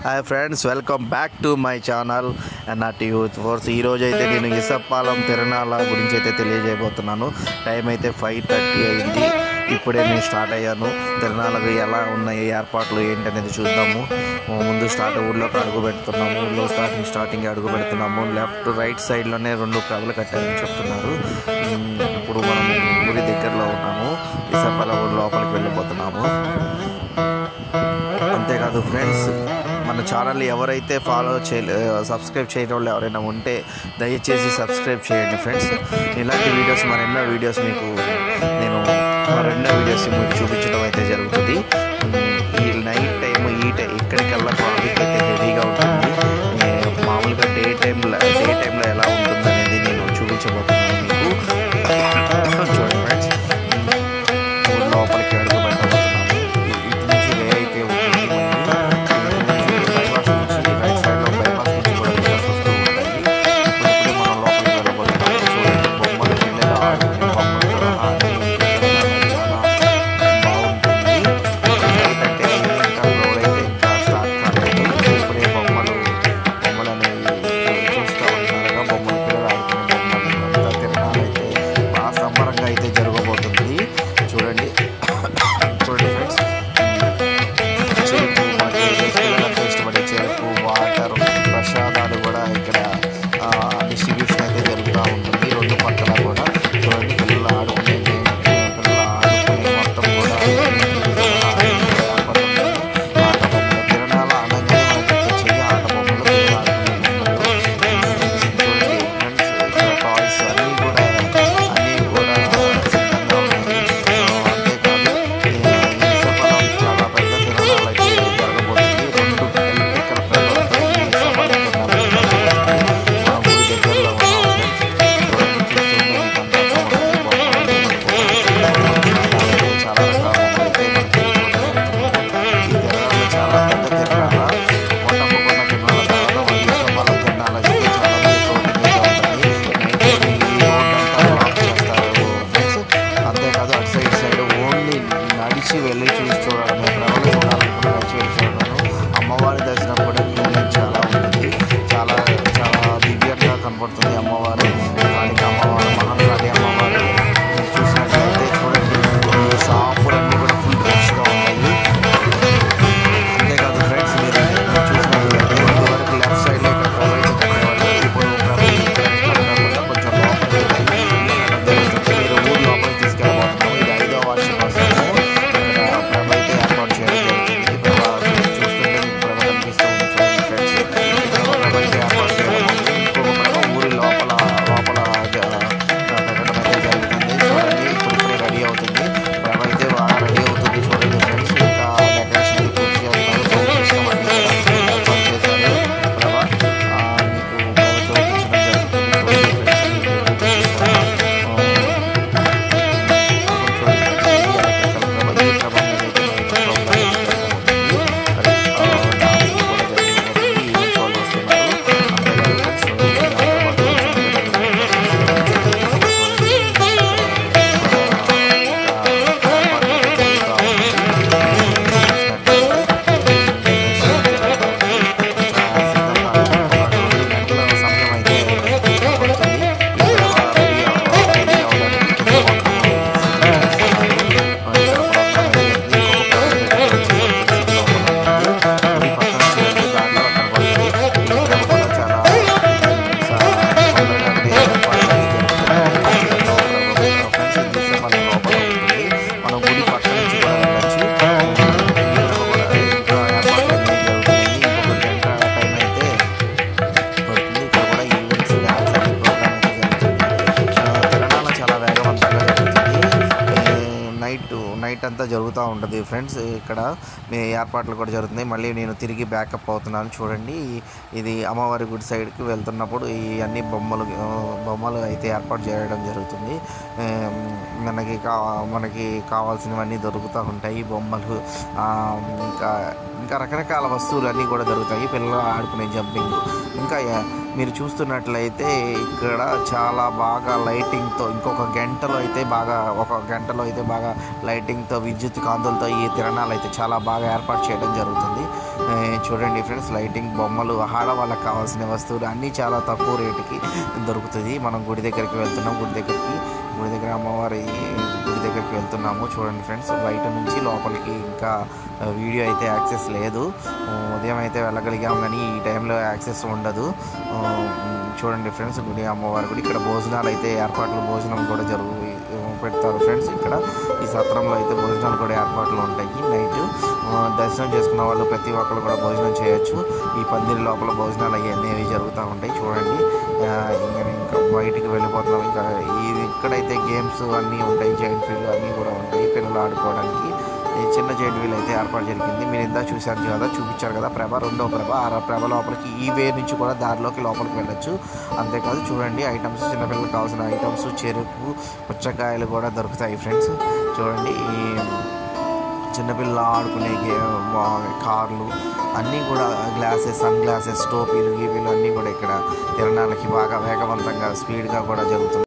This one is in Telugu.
Hi friends, welcome back to my channel NRT youth force. ఈరోజు అయితే నేను ఇసప్పాలం తిరణాల గురించి అయితే తెలియజేయబోతున్నాను. టైం అయితే 5:30 అయింది. ఇప్పుడే నేను స్టార్ట్ అయ్యాను. తిరణాలకు ఎలా ఉన్నాయి ఏర్పాట్లు ఏంటనేది చూద్దాము. ముందు ఊళ్ళోకి అడుగు పెడుతున్నాము. ఊళ్ళో స్టార్టింగ్ అడుగు పెడుతున్నాము. లెఫ్ట్ రైట్ సైడ్లోనే 2 కథలు కట్టారని చెప్తున్నారు. ఇప్పుడు మనం ఊరి దగ్గరలో ఉన్నాము. ఇసప్పాలం ఊరి లోపలికి వెళ్ళిపోతున్నాము. అంతేకాదు ఫ్రెండ్స్, మన ఛానల్ ఎవరైతే సబ్స్క్రైబ్ చేయడం వాళ్ళు ఎవరైనా ఉంటే దయచేసి సబ్స్క్రైబ్ చేయండి ఫ్రెండ్స్. ఇలాంటి వీడియోస్ మరెన్నో వీడియోస్ మీకు చూపించడం అయితే జరుగుతుంది. ఈ నైట్ టైం ఇక్కడికల్లా ట్రాఫిక్ అయితే హెవీగా ఉంటుంది. మామూలుగా డే టైంలో ఎలా ఉంటుంది అనేది నేను చూపించబోతున్నాను మీకు. చూడండి ఫ్రెండ్స్, లోపలికి అడుగు పెట్టబోతున్నాము. ఇటు నుంచి వే అయితే ఉంటుంది. బైపాస్ నుంచి రైట్ సైడ్లో బైపాస్ నుంచి కూడా వీడియోస్ వస్తూ ఉంటాయి. ఇప్పుడే మనం లోపలికి వెళ్ళబోతున్నాము. చూడండి, బొమ్మలు పిల్లలు ఆడుకునే బొమ్మలు చాలా బాగుంటుంది. ఇంకా రోడ్ అయితే ఇంకా స్టార్ట్ కాలేదు. ఇప్పుడే బొమ్మలు అనేవి చూస్తూ ఉంటారుగా. బొమ్మలు పిల్లలు ఆడుకునే బొమ్మలు అంతా తిరణాలు అయితే బాగా సంబరంగా అయితే జరగబోతుంది. చూడండి ఫ్రెండ్స్, చెరుకు పిల్లలకు ఇష్టపడే చెరుకు, వాటర్, ప్రసాదాలు కూడా ఇక్కడ డిస్ట్రిబ్యూషన్ అయితే జరుగుతూ ఉంటుంది 2 పక్కల కూడా. చూడండి, పిల్లలు ఆడుకునే మొత్తం కూడా ఆట బొమ్మలు. తిరణాల అనగానే మనకి చెయ్యి ఆట బొమ్మలు, పిల్లలు ఆడుకునే బొమ్మలు. చూడండి ఫ్రెండ్స్, ఇక్కడ టాయ్స్ అన్నీ కూడా సిద్ధంగా ఉన్నాయి. అంతేకాదు, ఇసప్పాలం చాలా పెద్ద తిరణాలు అయితే జరగబోతుంది. 2 ఎలక్ట్రికల్ ఫ్రేమ్లతో ఈ ఇసప్పాలం తిరణాలు మన ఊరి దగ్గరలో ఉన్నాం ఫ్రెండ్స్. చూడండి, చూస్తుంటే మీకంతా చూడండి, చాలా రకాల బొమ్మలు అయితే మనకి ఈ తిరణాలు చాలా పెద్ద తిరణాల. కోటప్పకొండ తిరణాల తర్వాత మన ఇసప్పాలం తిరణాలు అయితే చాలా మంది రోడ్డు మీద ఉంటుంది. ఈ రోడ్ అంతా బ్లాక్ చేస్తారు ఫ్రెండ్స్. అంతేకాదు, అటు సైడ్ ఓన్లీ నడిచి వెళ్ళి చూడడమే. ప్రజలు చూడాలనుకుని నడిచి వెళ్ళి చూడడం. అమ్మవారి దర్శనం కూడా క్యూ లైన్ చాలా ఉంటుంది. చాలా దివ్యంగా కనపడుతుంది అమ్మవారు. అమ్మవారు మహాకాళి అమ్మవారు. మీరు చూసినట్లయితే చూడండి, ఈ షాపులన్నీ కూడా ఫుల్ రష్గా ఉన్నాయి. అంతేకాదు ఫ్రెండ్స్, మీరు చూసినట్లయితే ఇదివరకు లెఫ్ట్ సైడ్లో ఇక్కడ ప్రభావితం కట్టేవాళ్ళు. ఇప్పుడు కాకుండా కొంచెం లోపలికి జరుగుతుంది. మీరు ఊరు లోపలికి తీసుకెళ్ళబోతున్నాము. ఇది 5వ వార్షికోత్సవము. ఇక్కడ ప్రభ అయితే ఏర్పాటు చేయడం జరుగుతుంది. చూస్తుంటే మీకు ప్రభ కనిపిస్తూ ఉంది. చూడండి ఫ్రెండ్స్, ఇక్కడ ప్రభ అయితే ఏర్పాటు చేయడం ఉంది. ఇంకొక ప్రభ ఊరి లోపల పెట్టడం అయితే జరుగుతుంది. చూడండి, ఇప్పుడే రెడీ అవుతుంది. ప్రభ అయితే బాగా రెడీ అవుతుంది. చూడండి ఫ్రెండ్స్, ఇంకా డెకరేషన్ అది పూర్తి చేస్తున్నారు. సౌండ్ సిస్టమ్ అన్ని కూడా ఏర్పాటు చేశారు. ప్రభ మీకు ప్రభ చూపించడం జరుగుతుంది. చూడండి ఫ్రెండ్స్, నైట్ అంతా జరుగుతూ ఉంటుంది ఫ్రెండ్స్. ఇక్కడ మీ ఏర్పాట్లు కూడా జరుగుతున్నాయి. మళ్ళీ నేను తిరిగి బ్యాకప్ అవుతున్నాను. చూడండి, ఇది అమ్మవారి గుడి సైడ్కి వెళ్తున్నప్పుడు ఈ అన్ని బొమ్మలు అయితే ఏర్పాటు చేయడం జరుగుతుంది. మనకి కావాల్సినవన్నీ దొరుకుతూ ఉంటాయి. బొమ్మలు, ఇంకా రకరకాల వస్తువులు అన్నీ కూడా దొరుకుతాయి. పిల్లలు ఆడుకునే జంపింగ్. ఇంకా మీరు చూస్తున్నట్లయితే ఇక్కడ చాలా బాగా లైటింగ్తో ఒక గంటలో అయితే బాగా లైటింగ్తో, విద్యుత్ కాంతులతో ఈ తిరణాలు అయితే చాలా బాగా ఏర్పాటు చేయడం జరుగుతుంది. చూడండి ఫ్రెండ్స్, లైటింగ్, బొమ్మలు, ఆడవాళ్ళకి కావాల్సిన వస్తువులు అన్నీ చాలా తక్కువ రేటుకి దొరుకుతుంది. మనం గుడి దగ్గరికి వెళ్తున్నాం, గుడి దగ్గర అమ్మవారి గుడి దగ్గరికి వెళ్తున్నాము. చూడండి ఫ్రెండ్స్, బయట నుంచి లోపలికి ఇంకా వీడియో అయితే యాక్సెస్ లేదు. ఉదయం అయితే వెళ్ళగలిగాం కానీ ఈ టైంలో యాక్సెస్ ఉండదు. చూడండి ఫ్రెండ్స్, గుడి అమ్మవారి గుడి. ఇక్కడ భోజనాలు అయితే భోజనం కూడా పెడతారు ఫ్రెండ్స్. ఇక్కడ ఈ సత్రంలో అయితే భోజనాలు కూడా ఏర్పాట్లు ఉంటాయి. నైట్ దర్శనం చేసుకున్న వాళ్ళు ప్రతి ఒక్కరు కూడా భోజనం చేయొచ్చు. ఈ పందిరి లోపల భోజనాలు అనేవి జరుగుతూ ఉంటాయి. చూడండి, ఇంకా బయటికి వెళ్ళిపోతున్నాం. ఇంకా ఇక్కడైతే గేమ్స్ అన్నీ ఉంటాయి, జైంట్ వీల్ అన్నీ కూడా ఉంటాయి పిల్లలు ఆడుకోవడానికి. చిన్న జైంట్ వీల్ అయితే ఏర్పాటు జరిగింది. మీరు ఇందా చూపించారు కదా ప్రభ, రెండో ప్రభ. ఆ ప్రభ లోపలికి ఈ వే నుంచి కూడా దారిలోకి లోపలికి వెళ్ళొచ్చు. అంతేకాదు చూడండి, ఐటమ్స్, చిన్నపిల్లలకు కావాల్సిన ఐటమ్స్, చెరుకు, పుచ్చకాయలు కూడా దొరుకుతాయి ఫ్రెండ్స్. చూడండి, ఈ చిన్నపిల్లలు ఆడుకునే కార్లు అన్నీ కూడా, సన్ గ్లాసెస్, టోపీలు, గీపీలు అన్నీ కూడా ఇక్కడ తిరణాలకి బాగా వేగవంతంగా స్పీడ్గా కూడా జరుగుతుంది.